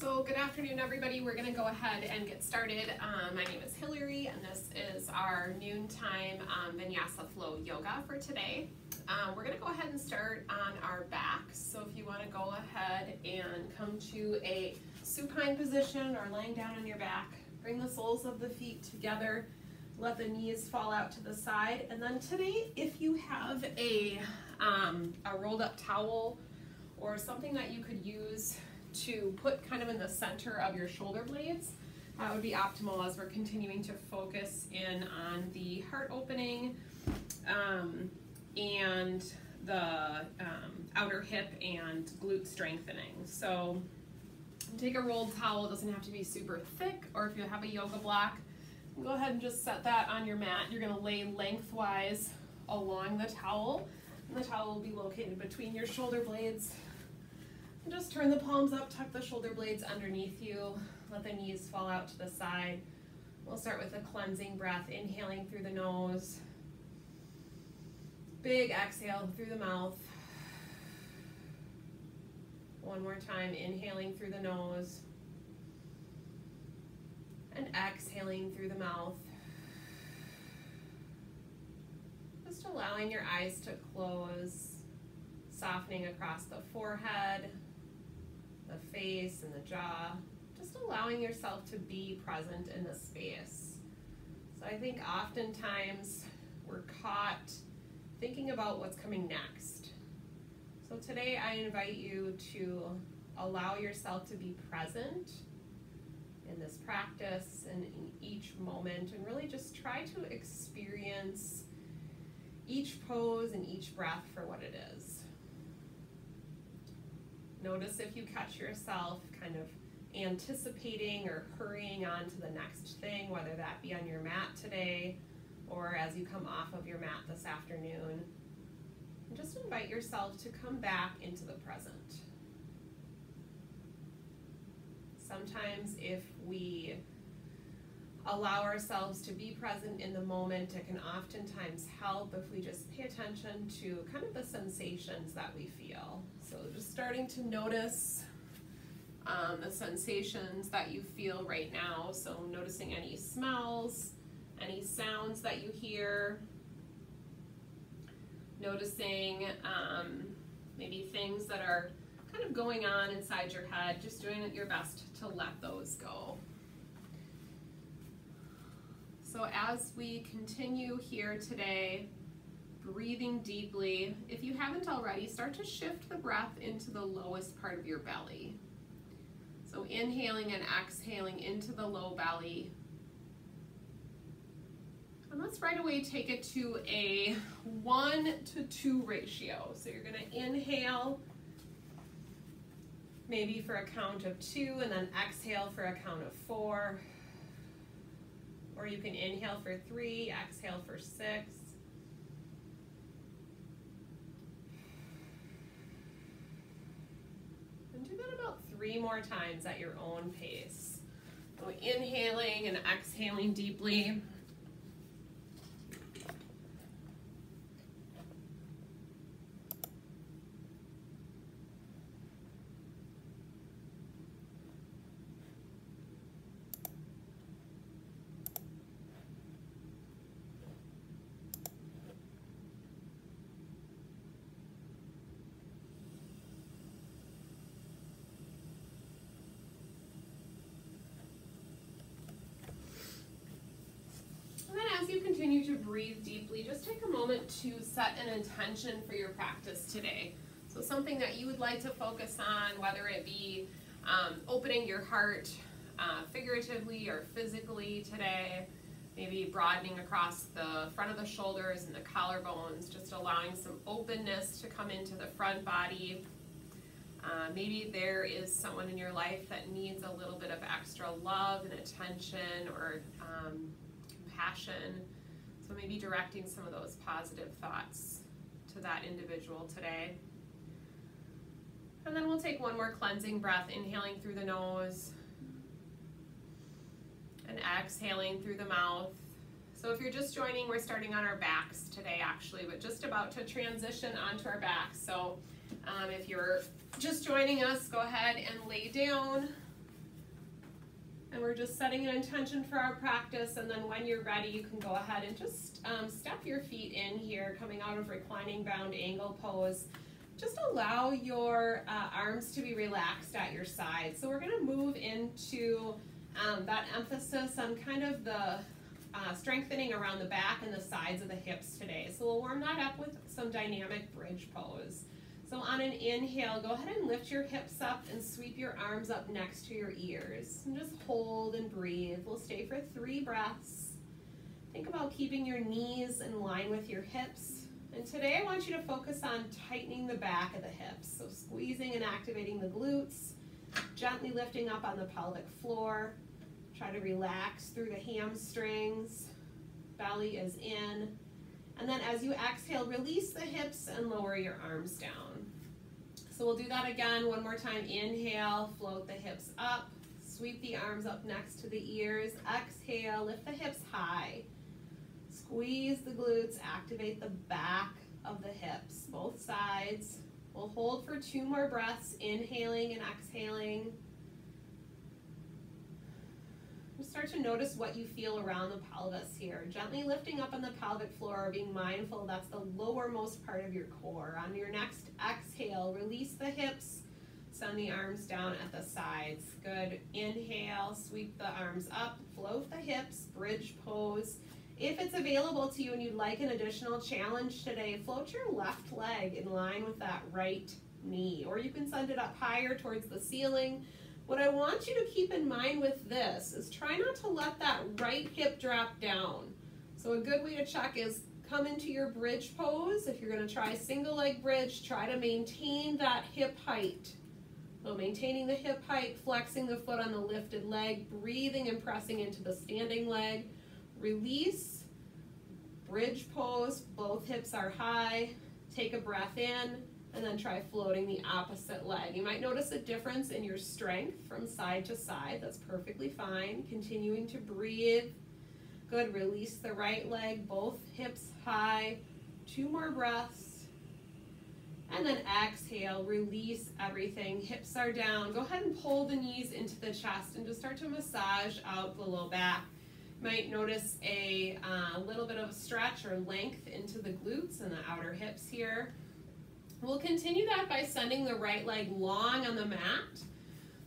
So good afternoon, everybody. We're going to go ahead and get started. My name is Hillary, and this is our noontime Vinyasa flow yoga for today. We're going to go ahead and start on our backs. So if you want to go ahead and come to a supine position or laying down on your back, bring the soles of the feet together, let the knees fall out to the side. And then today, if you have a rolled up towel or something that you could use to put kind of in the center of your shoulder blades, that would be optimal as we're continuing to focus in on the heart opening and the outer hip and glute strengthening. So take a rolled towel. It doesn't have to be super thick, or if you have a yoga block, go ahead and just set that on your mat. You're going to lay lengthwise along the towel, and the towel will be located between your shoulder blades. Just turn the palms up, tuck the shoulder blades underneath you, let the knees fall out to the side. We'll start with a cleansing breath, inhaling through the nose. Big exhale through the mouth. One more time, inhaling through the nose. And exhaling through the mouth. Just allowing your eyes to close, softening across the forehead, the face and the jaw, just allowing yourself to be present in the space. So I think oftentimes we're caught thinking about what's coming next. So today I invite you to allow yourself to be present in this practice and in each moment, and really just try to experience each pose and each breath for what it is. Notice if you catch yourself kind of anticipating or hurrying on to the next thing, whether that be on your mat today or as you come off of your mat this afternoon. And just invite yourself to come back into the present. Sometimes if we allow ourselves to be present in the moment, it can oftentimes help if we just pay attention to kind of the sensations that we feel. So just starting to notice the sensations that you feel right now. So noticing any smells, any sounds that you hear, noticing maybe things that are kind of going on inside your head, just doing your best to let those go. So as we continue here today, breathing deeply, if you haven't already, start to shift the breath into the lowest part of your belly. So inhaling and exhaling into the low belly. And let's right away take it to a 1-to-2 ratio. So you're going to inhale maybe for a count of 2, and then exhale for a count of 4. Or you can inhale for 3, exhale for 6. And do that about 3 more times at your own pace. So inhaling and exhaling deeply. As you continue to breathe deeply, just take a moment to set an intention for your practice today. So something that you would like to focus on, whether it be opening your heart figuratively or physically today, maybe broadening across the front of the shoulders and the collarbones, just allowing some openness to come into the front body. Maybe there is someone in your life that needs a little bit of extra love and attention or compassion. So maybe directing some of those positive thoughts to that individual today. And then we'll take one more cleansing breath, inhaling through the nose and exhaling through the mouth. So if you're just joining, we're starting on our backs today actually, but just about to transition onto our backs. So if you're just joining us, go ahead and lay down And we're just setting an intention for our practice, and then when you're ready, you can go ahead and just step your feet in here, coming out of reclining bound angle pose. Just allow your arms to be relaxed at your sides. So we're gonna move into that emphasis on kind of the strengthening around the back and the sides of the hips today. So we'll warm that up with some dynamic bridge pose. So on an inhale, go ahead and lift your hips up and sweep your arms up next to your ears. And just hold and breathe. We'll stay for 3 breaths. Think about keeping your knees in line with your hips. And today I want you to focus on tightening the back of the hips. So squeezing and activating the glutes, gently lifting up on the pelvic floor. Try to relax through the hamstrings. Belly is in. And then as you exhale, release the hips and lower your arms down. So we'll do that again one more time. Inhale, float the hips up, sweep the arms up next to the ears. Exhale, lift the hips high. Squeeze the glutes, activate the back of the hips, both sides. We'll hold for 2 more breaths, inhaling and exhaling. Start to notice what you feel around the pelvis here. Gently lifting up on the pelvic floor, being mindful that's the lowermost part of your core. On your next exhale, release the hips, send the arms down at the sides. Good. Inhale, sweep the arms up, float the hips, bridge pose. If it's available to you and you'd like an additional challenge today, float your left leg in line with that right knee, or you can send it up higher towards the ceiling. What I want you to keep in mind with this is try not to let that right hip drop down. So a good way to check is come into your bridge pose. If you're going to try single leg bridge, try to maintain that hip height. So maintaining the hip height, flexing the foot on the lifted leg, breathing and pressing into the standing leg. Release, bridge pose, both hips are high. Take a breath in. And then try floating the opposite leg. You might notice a difference in your strength from side to side. That's perfectly fine. Continuing to breathe. Good. Release the right leg, both hips high. 2 more breaths. And then exhale, release everything. Hips are down. Go ahead and pull the knees into the chest and just start to massage out the low back. You might notice a little bit of stretch or length into the glutes and the outer hips here. We'll continue that by sending the right leg long on the mat.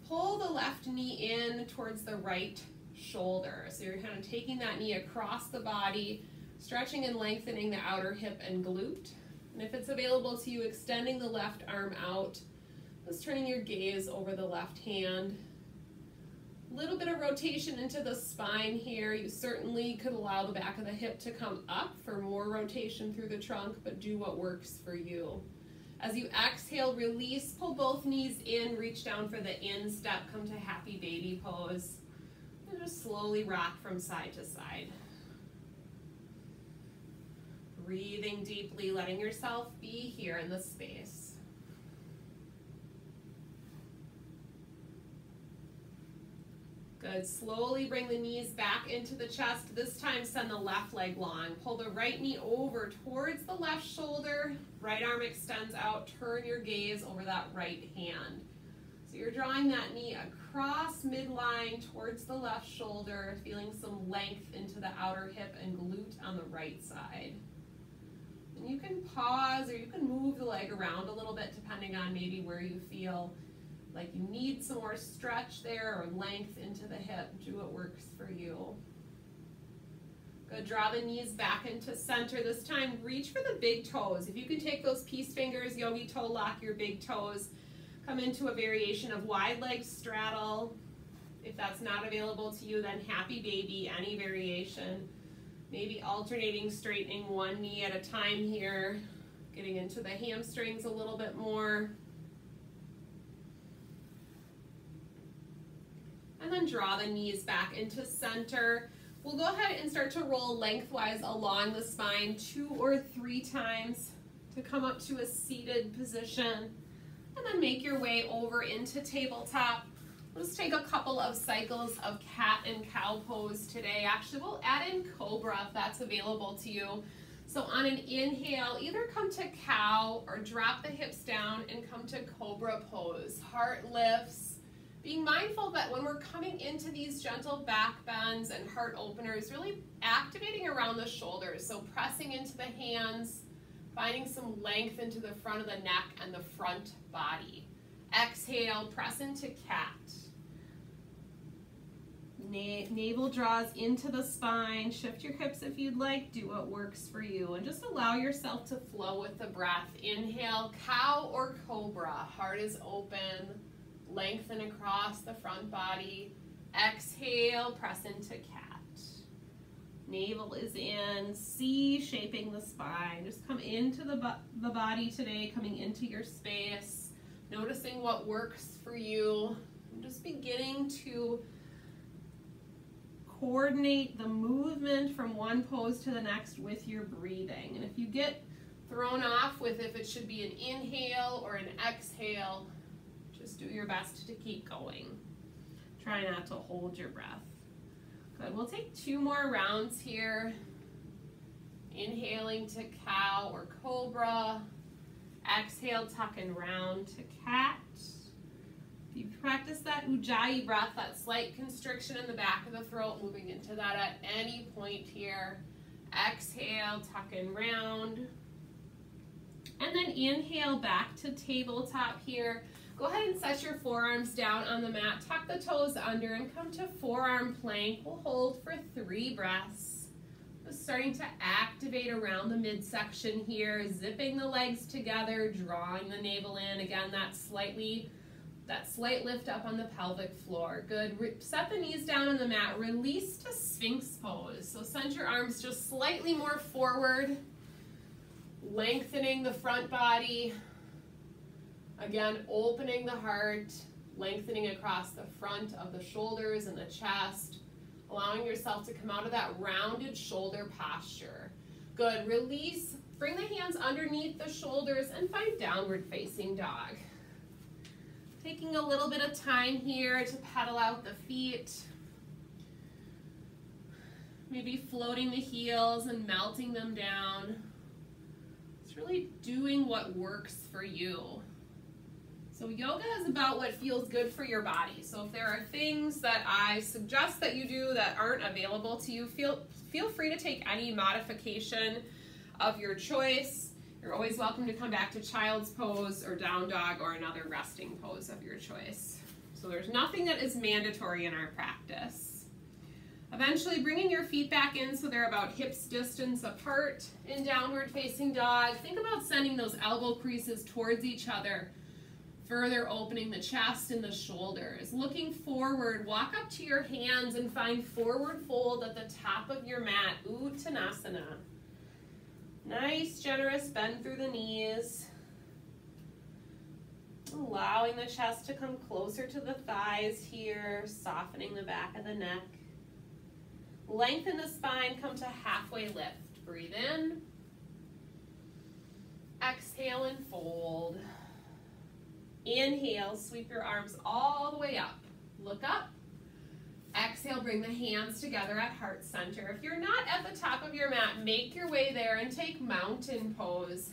Pull the left knee in towards the right shoulder. So you're kind of taking that knee across the body, stretching and lengthening the outer hip and glute. And if it's available to you, extending the left arm out, just turning your gaze over the left hand. A little bit of rotation into the spine here. You certainly could allow the back of the hip to come up for more rotation through the trunk, but do what works for you. As you exhale, release, pull both knees in, reach down for the instep, come to happy baby pose, and just slowly rock from side to side. Breathing deeply, letting yourself be here in the space. Good. Slowly bring the knees back into the chest. This time send the left leg long. Pull the right knee over towards the left shoulder. Right arm extends out. Turn your gaze over that right hand. So you're drawing that knee across midline towards the left shoulder, feeling some length into the outer hip and glute on the right side. And you can pause or you can move the leg around a little bit depending on maybe where you feel like you need some more stretch there or length into the hip. Do what works for you. Good. Draw the knees back into center. This time, reach for the big toes. If you can take those peace fingers, yogi toe lock your big toes. Come into a variation of wide leg straddle. If that's not available to you, then happy baby, any variation. Maybe alternating, straightening one knee at a time here. Getting into the hamstrings a little bit more. And then draw the knees back into center. We'll go ahead and start to roll lengthwise along the spine 2 or 3 times to come up to a seated position. And then make your way over into tabletop. Let's take a couple of cycles of cat and cow pose today. Actually, we'll add in cobra if that's available to you. So on an inhale, either come to cow or drop the hips down and come to cobra pose. Heart lifts. Being mindful that when we're coming into these gentle back bends and heart openers, really activating around the shoulders. So pressing into the hands, finding some length into the front of the neck and the front body. Exhale, press into cat. Navel draws into the spine. Shift your hips if you'd like. Do what works for you. And just allow yourself to flow with the breath. Inhale, cow or cobra. Heart is open. Lengthen across the front body. Exhale, press into cat. Navel is in. C, shaping the spine. Just come into the body today, coming into your space. Noticing what works for you. I'm just beginning to coordinate the movement from one pose to the next with your breathing. And if you get thrown off with if it should be an inhale or an exhale, just do your best to keep going. Try not to hold your breath. Good, we'll take 2 more rounds here. Inhaling to cow or cobra. Exhale, tuck and round to cat. If you practice that Ujjayi breath, that slight constriction in the back of the throat, moving into that at any point here. Exhale, tuck and round. And then inhale back to tabletop here. Go ahead and set your forearms down on the mat. Tuck the toes under and come to forearm plank. We'll hold for 3 breaths. Just starting to activate around the midsection here, zipping the legs together, drawing the navel in. Again, that slight lift up on the pelvic floor. Good. Set the knees down on the mat. Release to Sphinx pose. So send your arms just slightly more forward, lengthening the front body. Again, opening the heart, lengthening across the front of the shoulders and the chest, allowing yourself to come out of that rounded shoulder posture. Good. Release. Bring the hands underneath the shoulders and find downward facing dog. Taking a little bit of time here to pedal out the feet. Maybe floating the heels and melting them down. It's really doing what works for you. So yoga is about what feels good for your body. So if there are things that I suggest that you do that aren't available to you, feel free to take any modification of your choice. You're always welcome to come back to child's pose or down dog or another resting pose of your choice. So there's nothing that is mandatory in our practice. Eventually bringing your feet back in so they're about hips distance apart in downward facing dog. Think about sending those elbow creases towards each other, further opening the chest and the shoulders. Looking forward, walk up to your hands and find forward fold at the top of your mat, Uttanasana. Nice, generous bend through the knees. Allowing the chest to come closer to the thighs here, softening the back of the neck. Lengthen the spine, come to halfway lift. Breathe in. Exhale and fold. Inhale, sweep your arms all the way up. Look up. Exhale, bring the hands together at heart center. If you're not at the top of your mat, make your way there and take mountain pose.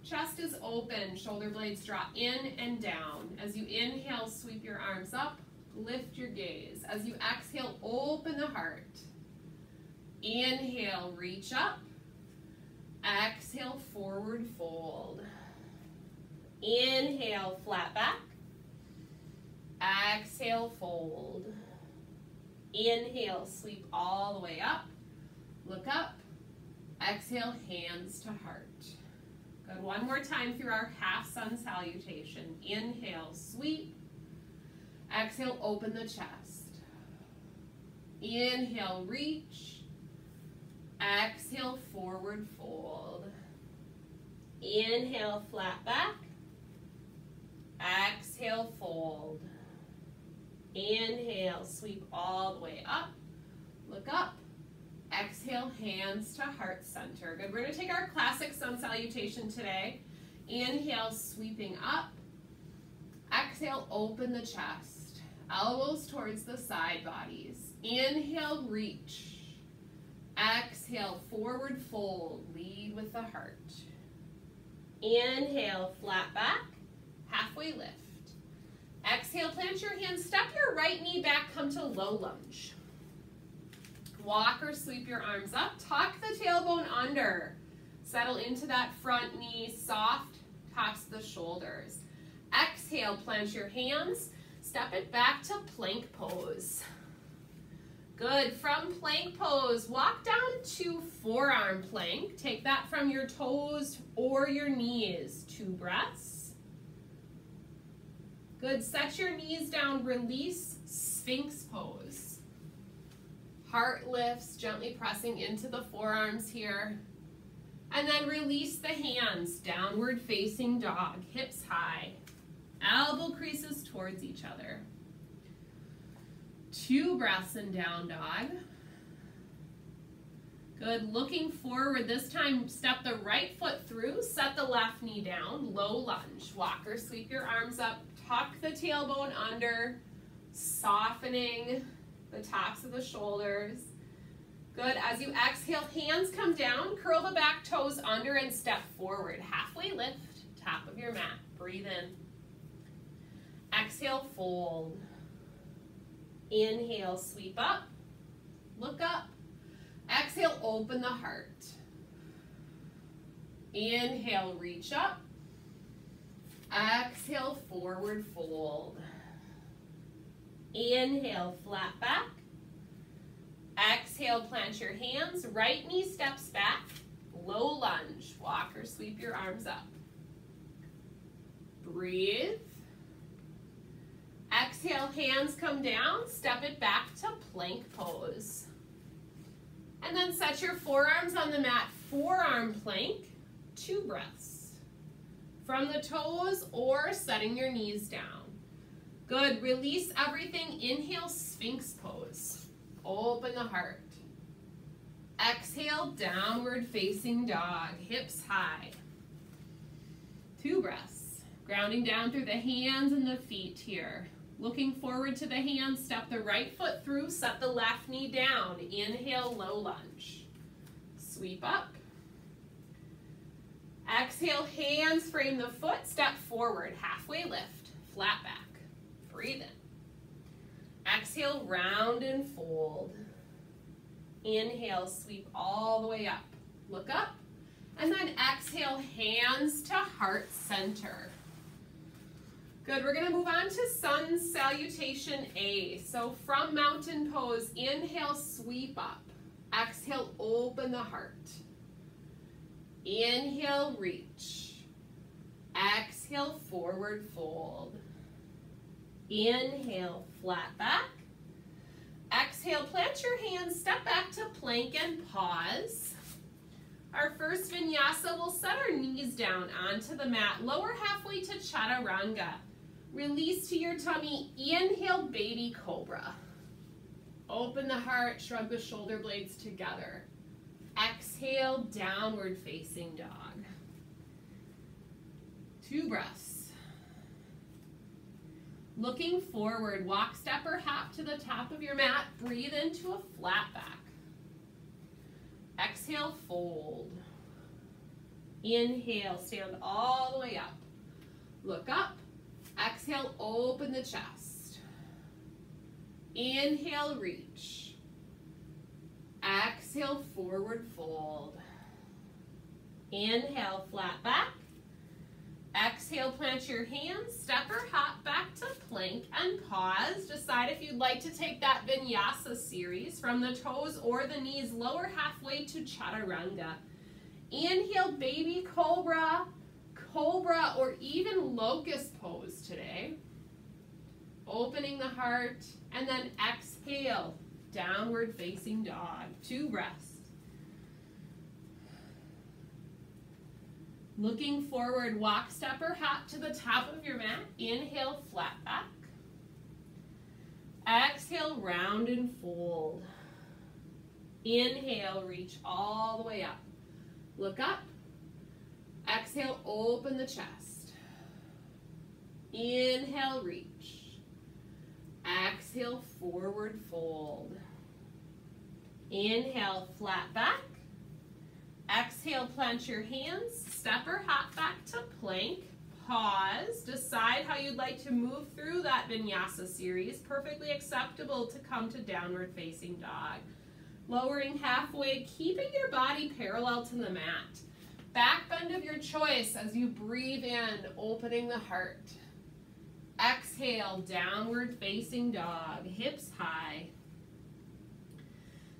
Chest is open, shoulder blades draw in and down. As you inhale, sweep your arms up, lift your gaze. As you exhale, open the heart. Inhale, reach up. Exhale, forward fold. Inhale, flat back. Exhale, fold. Inhale, sweep all the way up. Look up. Exhale, hands to heart. Good. One more time through our half sun salutation. Inhale, sweep. Exhale, open the chest. Inhale, reach. Exhale, forward fold. Inhale, flat back. Exhale, fold. Inhale, sweep all the way up. Look up. Exhale, hands to heart center. Good. We're going to take our classic sun salutation today. Inhale, sweeping up. Exhale, open the chest. Elbows towards the side bodies. Inhale, reach. Exhale, forward fold. Lead with the heart. Inhale, flat back. Halfway lift. Exhale, plant your hands, step your right knee back, come to low lunge. Walk or sweep your arms up, tuck the tailbone under. Settle into that front knee, soft, tops the shoulders. Exhale, plant your hands, step it back to plank pose. Good, from plank pose, walk down to forearm plank. Take that from your toes or your knees. 2 breaths. Good, set your knees down, release, Sphinx pose. Heart lifts, gently pressing into the forearms here. And then release the hands, downward facing dog, hips high. Elbow creases towards each other. 2 breaths in down dog. Good, looking forward, this time step the right foot through, set the left knee down, low lunge. Walk or sweep your arms up, tuck the tailbone under, softening the tops of the shoulders. Good, as you exhale, hands come down, curl the back toes under and step forward. Halfway lift, top of your mat, breathe in. Exhale, fold. Inhale, sweep up, look up. Exhale, open the heart. Inhale, reach up. Exhale, forward fold. Inhale, flat back. Exhale, plant your hands. Right knee steps back. Low lunge. Walk or sweep your arms up. Breathe. Exhale, hands come down. Step it back to plank pose. And then set your forearms on the mat. Forearm plank. 2 breaths. From the toes or setting your knees down. Good. Release everything. Inhale, Sphinx pose. Open the heart. Exhale, downward facing dog, hips high. 2 breaths. Grounding down through the hands and the feet here. Looking forward to the hands, step the right foot through, set the left knee down. Inhale, low lunge. Sweep up. Exhale, hands frame the foot, step forward, halfway lift, flat back. Breathe in. Exhale, round and fold. Inhale, sweep all the way up. Look up. And then exhale, hands to heart center. Good, we're gonna move on to sun salutation A. So from mountain pose, inhale, sweep up. Exhale, open the heart. Inhale, reach. Exhale, forward fold. Inhale, flat back. Exhale, plant your hands, step back to plank and pause. Our first vinyasa, we'll set our knees down onto the mat, lower halfway to chaturanga. Release to your tummy, inhale, baby cobra. Open the heart, shrug the shoulder blades together. Exhale, downward facing dog. 2 breaths. Looking forward, walk, step, or hop to the top of your mat. Breathe into a flat back. Exhale, fold. Inhale, stand all the way up. Look up. Exhale, open the chest. Inhale, reach. Exhale, forward fold. Inhale, flat back. Exhale, plant your hands, step or hop back to plank and pause. Decide if you'd like to take that vinyasa series from the toes or the knees, lower halfway to chaturanga. Inhale, baby cobra, cobra, or even locust pose today. Opening the heart, and then exhale, downward facing dog. 2 breaths. Looking forward, walk, step, or hop to the top of your mat. Inhale, flat back. Exhale, round and fold. Inhale, reach all the way up. Look up. Exhale, open the chest. Inhale, reach. Exhale, forward fold. Inhale, flat back. Exhale, plant your hands, step or hop back to plank. Pause, decide how how you'd like to move through that Vinyasa series. Perfectly acceptable to come to downward facing dog. Lowering halfway, keeping your body parallel to the mat. Back bend of your choice as you breathe in, opening the heart. Exhale, downward facing dog, hips high.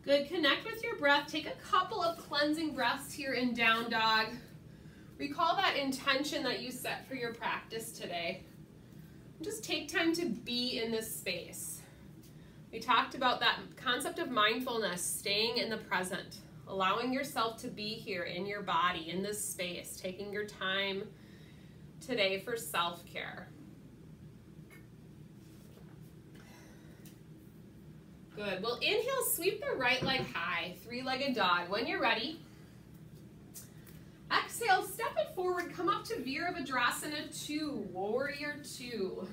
Good, connect with your breath. Take a couple of cleansing breaths here in down dog. Recall that intention that you set for your practice today. Just take time to be in this space. We talked about that concept of mindfulness, staying in the present, allowing yourself to be here in your body, in this space, taking your time today for self-care. Good. Well, inhale, sweep the right leg high, three-legged dog. When you're ready, exhale, step it forward, come up to Virabhadrasana 2, Warrior 2.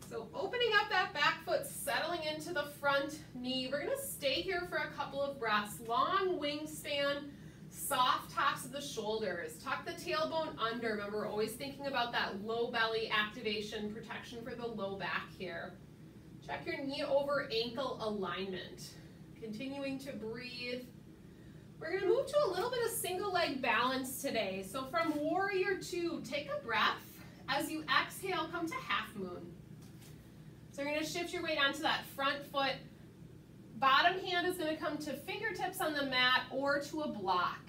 So opening up that back foot, settling into the front knee. We're gonna stay here for a couple of breaths. Long wingspan, soft tops of the shoulders. Tuck the tailbone under. Remember, we're always thinking about that low belly activation, protection for the low back here. Check your knee over ankle alignment. Continuing to breathe. We're gonna move to a little bit of single leg balance today. So from Warrior 2, take a breath. As you exhale, come to half moon. So you're gonna shift your weight onto that front foot. Bottom hand is gonna come to fingertips on the mat or to a block.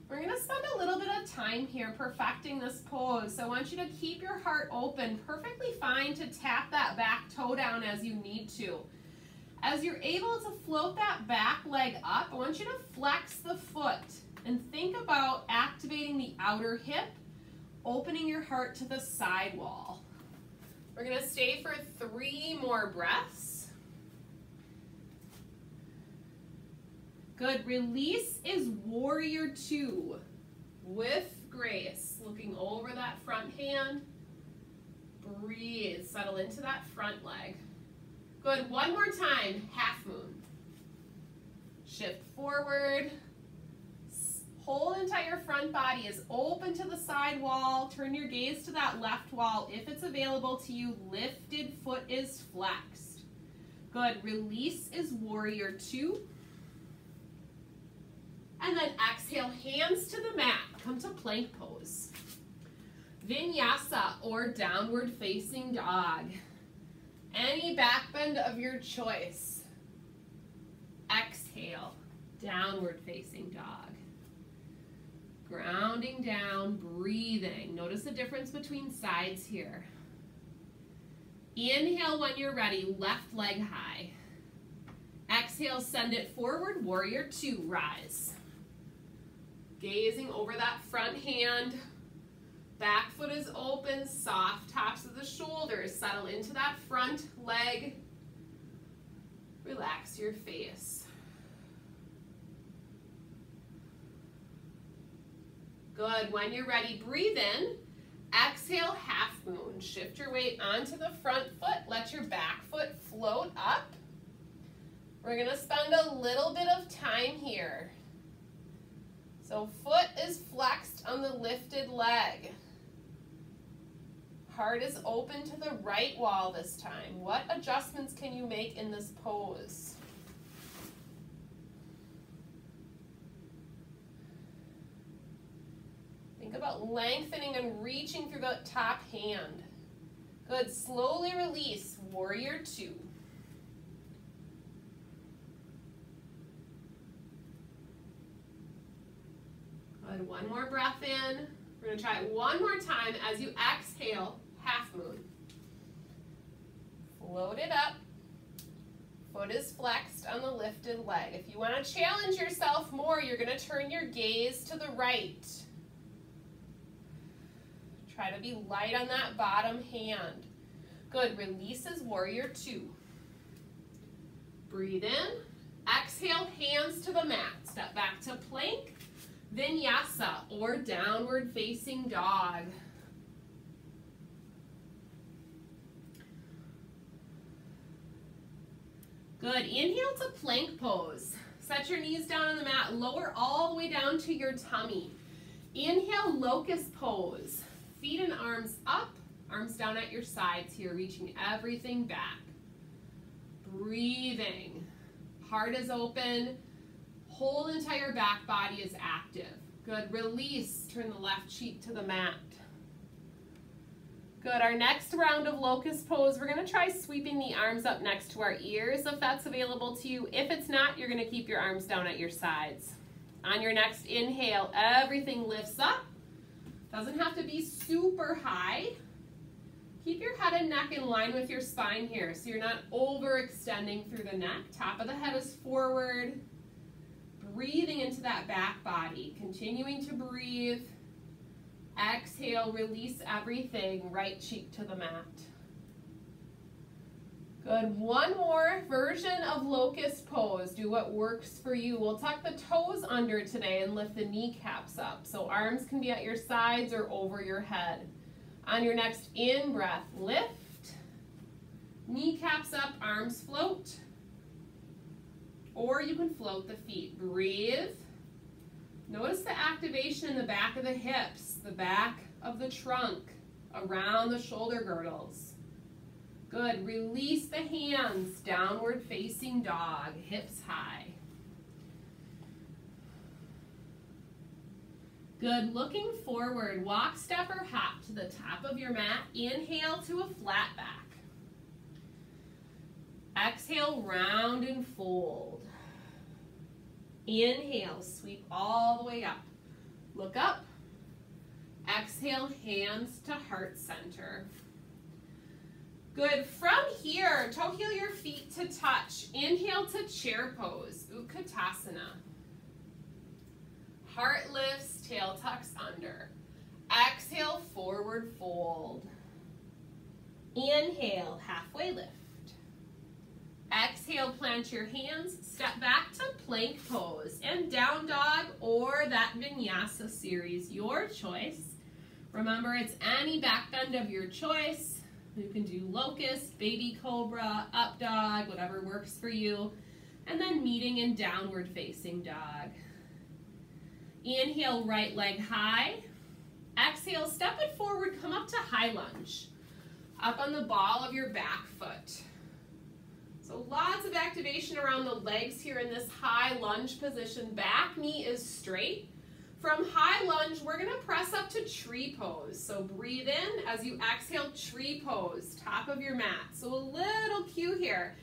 We're gonna spend a little bit of time here perfecting this pose. So I want you to keep your heart open. Perfectly fine to tap that back toe down as you need to. As you're able to float that back leg up, I want you to flex the foot and think about activating the outer hip, opening your heart to the side wall. We're gonna stay for 3 more breaths. Good, release is Warrior 2 with grace. Looking over that front hand. Breathe, settle into that front leg. Good, one more time, half moon. Shift forward. Whole entire front body is open to the side wall. Turn your gaze to that left wall. If it's available to you, lifted foot is flexed. Good, release is Warrior 2. And then exhale, hands to the mat. Come to plank pose. Vinyasa or downward facing dog. Any back bend of your choice. Exhale, downward facing dog. Grounding down, breathing. Notice the difference between sides here. Inhale when you're ready, left leg high. Exhale, send it forward, Warrior 2, rise. Gazing over that front hand. Back foot is open, soft tops of the shoulders. Settle into that front leg. Relax your face. Good, when you're ready, breathe in. Exhale, half moon. Shift your weight onto the front foot. Let your back foot float up. We're gonna spend a little bit of time here. So foot is flexed on the lifted leg. Heart is open to the right wall this time. What adjustments can you make in this pose? Think about lengthening and reaching through the top hand. Good, slowly release, Warrior 2. Good, one more breath in. We're gonna try it one more time. As you exhale, half moon. Float it up. Foot is flexed on the lifted leg. If you wanna challenge yourself more, you're gonna turn your gaze to the right. Try to be light on that bottom hand. Good, releases Warrior 2. Breathe in. Exhale, hands to the mat. Step back to plank. Vinyasa or downward facing dog. Good, inhale to plank pose. Set your knees down on the mat, lower all the way down to your tummy. Inhale, locust pose. Feet and arms up, Arms down at your sides here, reaching everything back. Breathing. Heart is open. Whole entire back body is active. Good. Release. Turn the left cheek to the mat. Good. Our next round of locust pose, we're going to try sweeping the arms up next to our ears if that's available to you. If it's not, you're going to keep your arms down at your sides. On your next inhale, everything lifts up. Doesn't have to be super high. Keep your head and neck in line with your spine here so you're not overextending through the neck. Top of the head is forward. Breathing into that back body. Continuing to breathe. Exhale, release everything. Right cheek to the mat. Good. One more version of locust pose. Do what works for you. We'll tuck the toes under today and lift the kneecaps up. So arms can be at your sides or over your head. On your next in-breath, lift. Kneecaps up, arms float. Or you can float the feet. Breathe. Notice the activation in the back of the hips, the back of the trunk, around the shoulder girdles. Good. Release the hands, downward facing dog, hips high. Good. Looking forward, walk, step, or hop to the top of your mat. Inhale to a flat back. Exhale, round and fold. Inhale, sweep all the way up. Look up. Exhale, hands to heart center. Good. From here, toe heel your feet to touch. Inhale to chair pose, Utkatasana. Heart lifts, tail tucks under. Exhale, forward fold. Inhale, halfway lift. Exhale, plant your hands, step back to plank pose and down dog or that Vinyasa series, your choice. Remember, it's any back bend of your choice. You can do locust, baby cobra, up dog, whatever works for you. And then meeting in downward facing dog. Inhale, right leg high. Exhale, step it forward, come up to high lunge. Up on the ball of your back foot. So lots of activation around the legs here in this high lunge position. Back knee is straight. From high lunge, we're going to press up to tree pose. So breathe in as you exhale, tree pose, top of your mat. So a little cue here.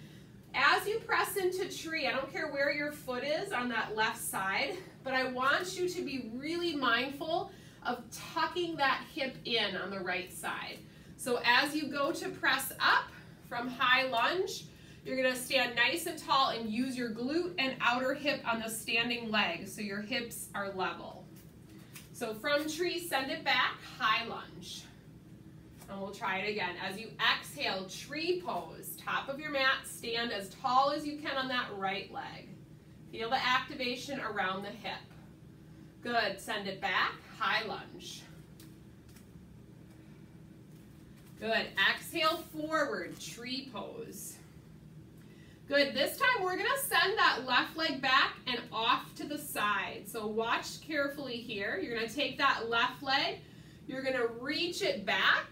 As you press into tree, I don't care where your foot is on that left side, but I want you to be really mindful of tucking that hip in on the right side. So as you go to press up from high lunge, you're going to stand nice and tall and use your glute and outer hip on the standing leg so your hips are level. So from tree, send it back, high lunge. And we'll try it again. As you exhale, tree pose, top of your mat, stand as tall as you can on that right leg. Feel the activation around the hip. Good, send it back, high lunge. Good, exhale forward, tree pose. Good, this time we're gonna send that left leg back and off to the side. So watch carefully here. You're gonna take that left leg, you're gonna reach it back,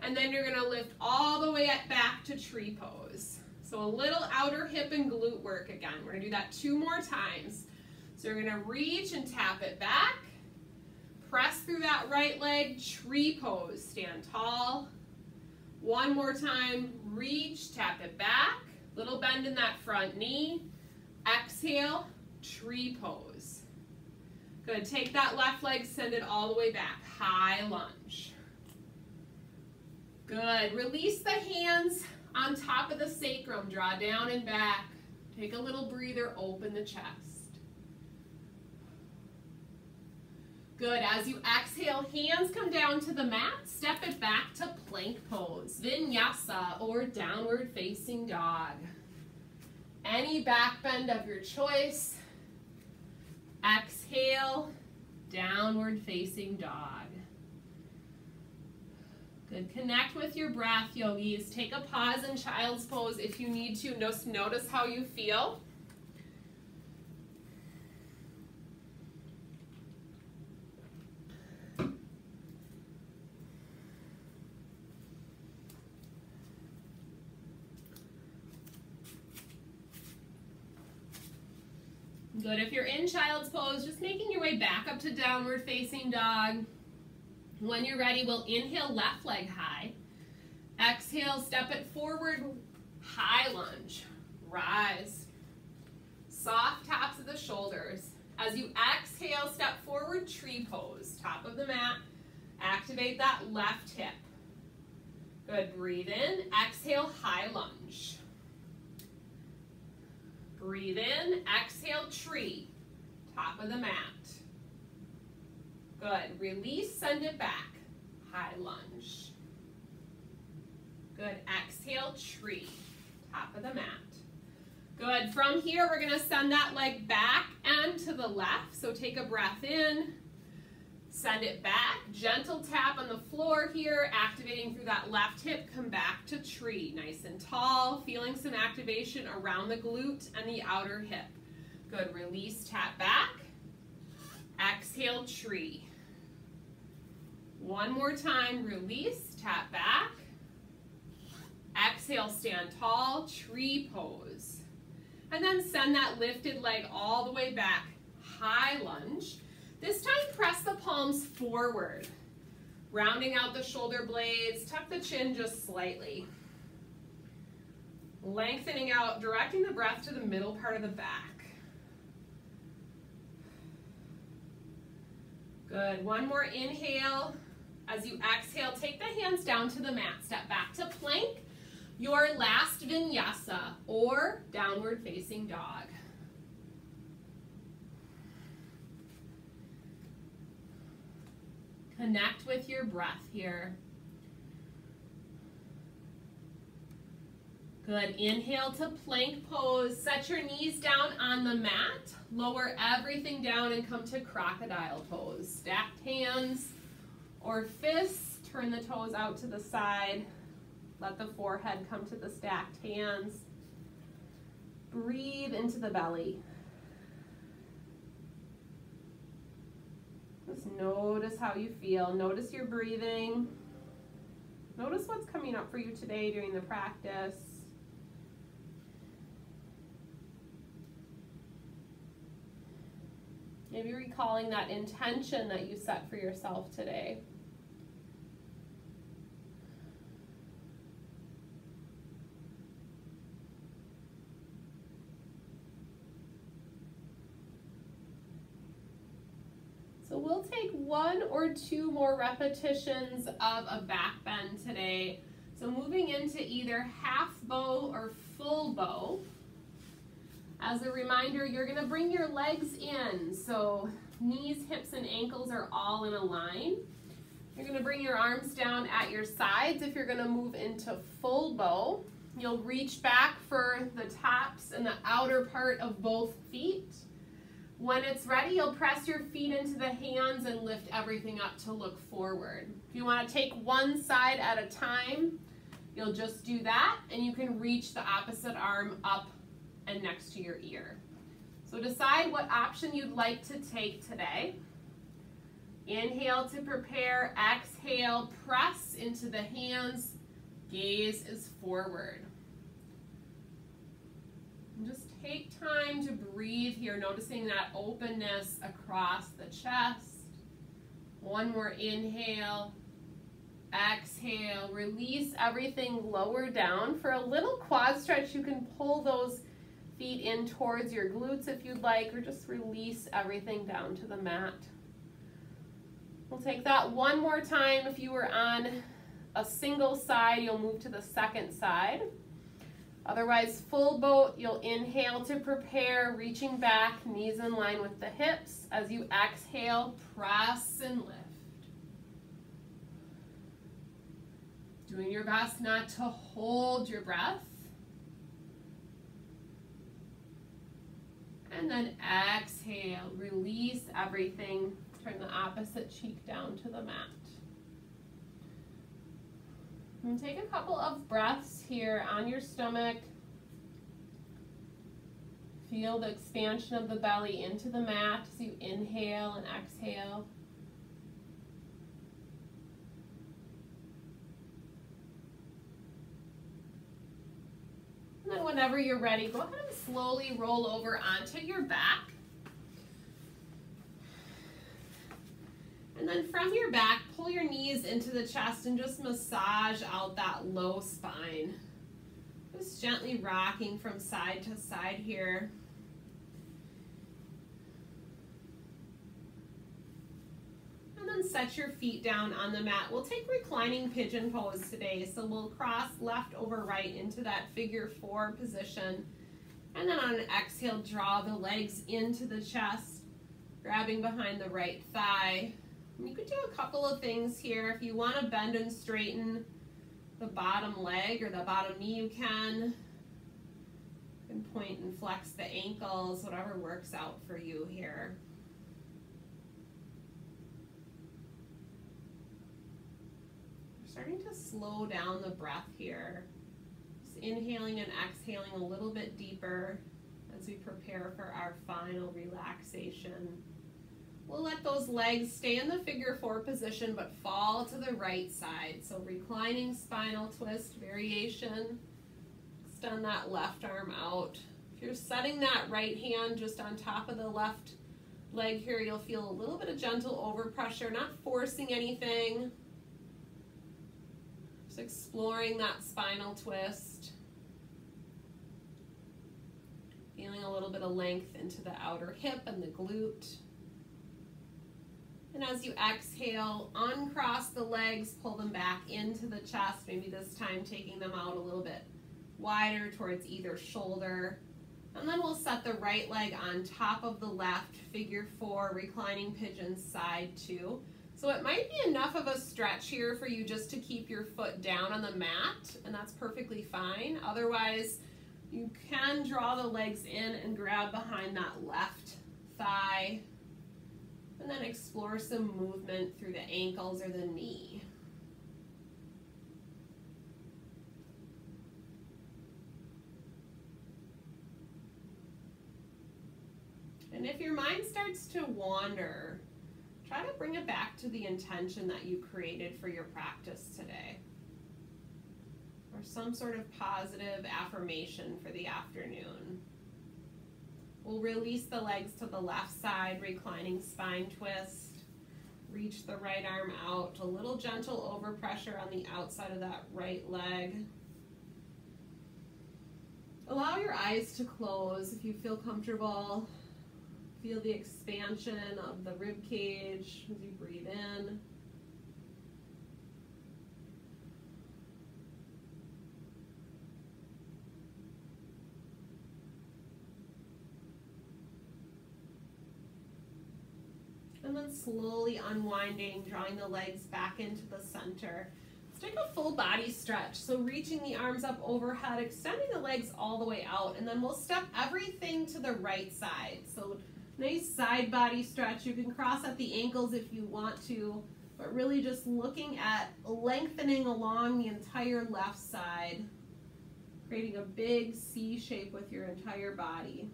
and then you're gonna lift all the way back to tree pose. So a little outer hip and glute work again. We're gonna do that 2 more times. So you're gonna reach and tap it back, press through that right leg, tree pose, stand tall. 1 more time, reach, tap it back. Little bend in that front knee. Exhale, tree pose. Good, take that left leg, send it all the way back. High lunge. Good, release the hands on top of the sacrum. Draw down and back. Take a little breather, open the chest. Good, as you exhale, hands come down to the mat. Step it back to plank pose, Vinyasa or downward facing dog. Any back bend of your choice. Exhale, downward facing dog. Good, connect with your breath, yogis. Take a pause in child's pose if you need to. Just notice how you feel. Good. If you're in child's pose, just making your way back up to downward facing dog. When you're ready, we'll inhale left leg high. Exhale, step it forward, high lunge. Rise. Soft taps of the shoulders. As you exhale, step forward, tree pose. Top of the mat. Activate that left hip. Good. Breathe in. Exhale, high lunge. Breathe in. Exhale, tree. Top of the mat. Good. Release. Send it back. High lunge. Good. Exhale, tree. Top of the mat. Good. From here, we're going to send that leg back and to the left. So take a breath in. Send it back. Gentle tap on the floor here, activating through that left hip. Come back to tree. Nice and tall. Feeling some activation around the glute and the outer hip. Good. Release. Tap back. Exhale, tree. One more time. Release. Tap back. Exhale, stand tall. Tree pose. And then send that lifted leg all the way back. High lunge. This time, press the palms forward. Rounding out the shoulder blades. Tuck the chin just slightly. Lengthening out, directing the breath to the middle part of the back. Good. One more inhale. As you exhale, take the hands down to the mat. Step back to plank. Your last vinyasa, or downward facing dog. Connect with your breath here. Good. Inhale to plank pose. Set your knees down on the mat. Lower everything down and come to crocodile pose. Stacked hands or fists. Turn the toes out to the side. Let the forehead come to the stacked hands. Breathe into the belly. Just notice how you feel. Notice your breathing. Notice what's coming up for you today during the practice. Maybe recalling that intention that you set for yourself today. So we'll take 1 or 2 more repetitions of a back bend today. So moving into either half bow or full bow. As a reminder, you're going to bring your legs in. So knees, hips, and ankles are all in a line. You're going to bring your arms down at your sides if you're going to move into full bow. You'll reach back for the tops and the outer part of both feet. When it's ready, you'll press your feet into the hands and lift everything up to look forward. If you want to take one side at a time, you'll just do that, and you can reach the opposite arm up and next to your ear. So decide what option you'd like to take today. Inhale to prepare, exhale, press into the hands, gaze is forward. And just take time to breathe here, noticing that openness across the chest. One more inhale, exhale, release everything lower down. For a little quad stretch, you can pull those feet in towards your glutes if you'd like, or just release everything down to the mat. We'll take that one more time. If you were on a single side, you'll move to the second side. Otherwise, full boat, you'll inhale to prepare, reaching back, knees in line with the hips. As you exhale, press and lift. Doing your best not to hold your breath. And then exhale, release everything. Turn the opposite cheek down to the mat. And take a couple of breaths here on your stomach. Feel the expansion of the belly into the mat as you inhale and exhale. And then whenever you're ready, go ahead and slowly roll over onto your back. And then from your back, pull your knees into the chest and just massage out that low spine. Just gently rocking from side to side here. And then set your feet down on the mat. We'll take reclining pigeon pose today. So we'll cross left over right into that figure 4 position. And then on an exhale, draw the legs into the chest, grabbing behind the right thigh. And you could do a couple of things here. If you want to bend and straighten the bottom leg or the bottom knee, you can. You can point and flex the ankles, whatever works out for you here. We're starting to slow down the breath here. Just inhaling and exhaling a little bit deeper as we prepare for our final relaxation. We'll let those legs stay in the figure 4 position but fall to the right side. So reclining spinal twist variation. Extend that left arm out. If you're setting that right hand just on top of the left leg here, you'll feel a little bit of gentle overpressure, not forcing anything. Just exploring that spinal twist. Feeling a little bit of length into the outer hip and the glute. And as you exhale, uncross the legs, pull them back into the chest, maybe this time taking them out a little bit wider towards either shoulder. And then we'll set the right leg on top of the left, figure 4, reclining pigeon, side 2. So it might be enough of a stretch here for you just to keep your foot down on the mat, and that's perfectly fine. Otherwise, you can draw the legs in and grab behind that left thigh. And then explore some movement through the ankles or the knee. And if your mind starts to wander, try to bring it back to the intention that you created for your practice today. Or some sort of positive affirmation for the afternoon. We'll release the legs to the left side, reclining spine twist. Reach the right arm out, a little gentle overpressure on the outside of that right leg. Allow your eyes to close if you feel comfortable. Feel the expansion of the rib cage as you breathe in. And then slowly unwinding, drawing the legs back into the center. Let's take a full body stretch. So reaching the arms up overhead, extending the legs all the way out, and then we'll step everything to the right side. So nice side body stretch. You can cross at the ankles if you want to, but really just looking at lengthening along the entire left side, creating a big C shape with your entire body.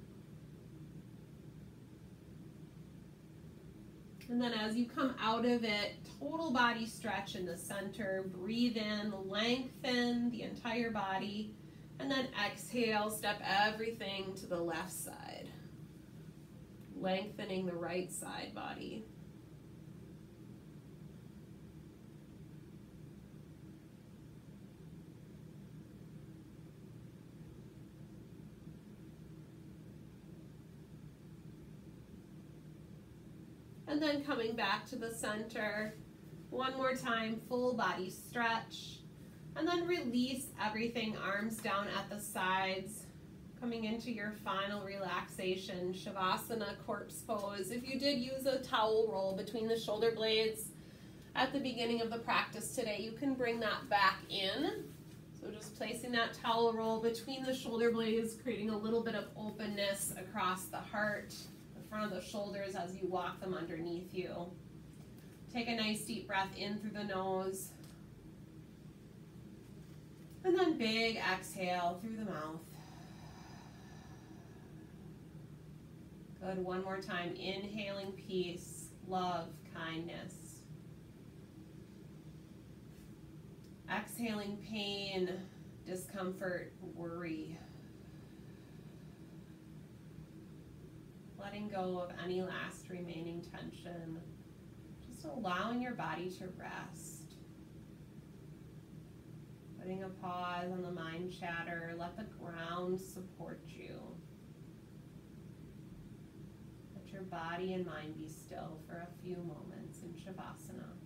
And then as you come out of it, total body stretch in the center. Breathe in, lengthen the entire body. And then exhale, step everything to the left side. Lengthening the right side body. And then coming back to the center, one more time, full body stretch. And then release everything, arms down at the sides, coming into your final relaxation, Shavasana, corpse pose. If you did use a towel roll between the shoulder blades at the beginning of the practice today, you can bring that back in. So just placing that towel roll between the shoulder blades, creating a little bit of openness across the heart, front of the shoulders as you walk them underneath you. Take a nice deep breath in through the nose. And then big exhale through the mouth. Good, one more time. Inhaling peace, love, kindness. Exhaling pain, discomfort, worry. Letting go of any last remaining tension. Just allowing your body to rest. Putting a pause on the mind chatter. Let the ground support you. Let your body and mind be still for a few moments in Shavasana.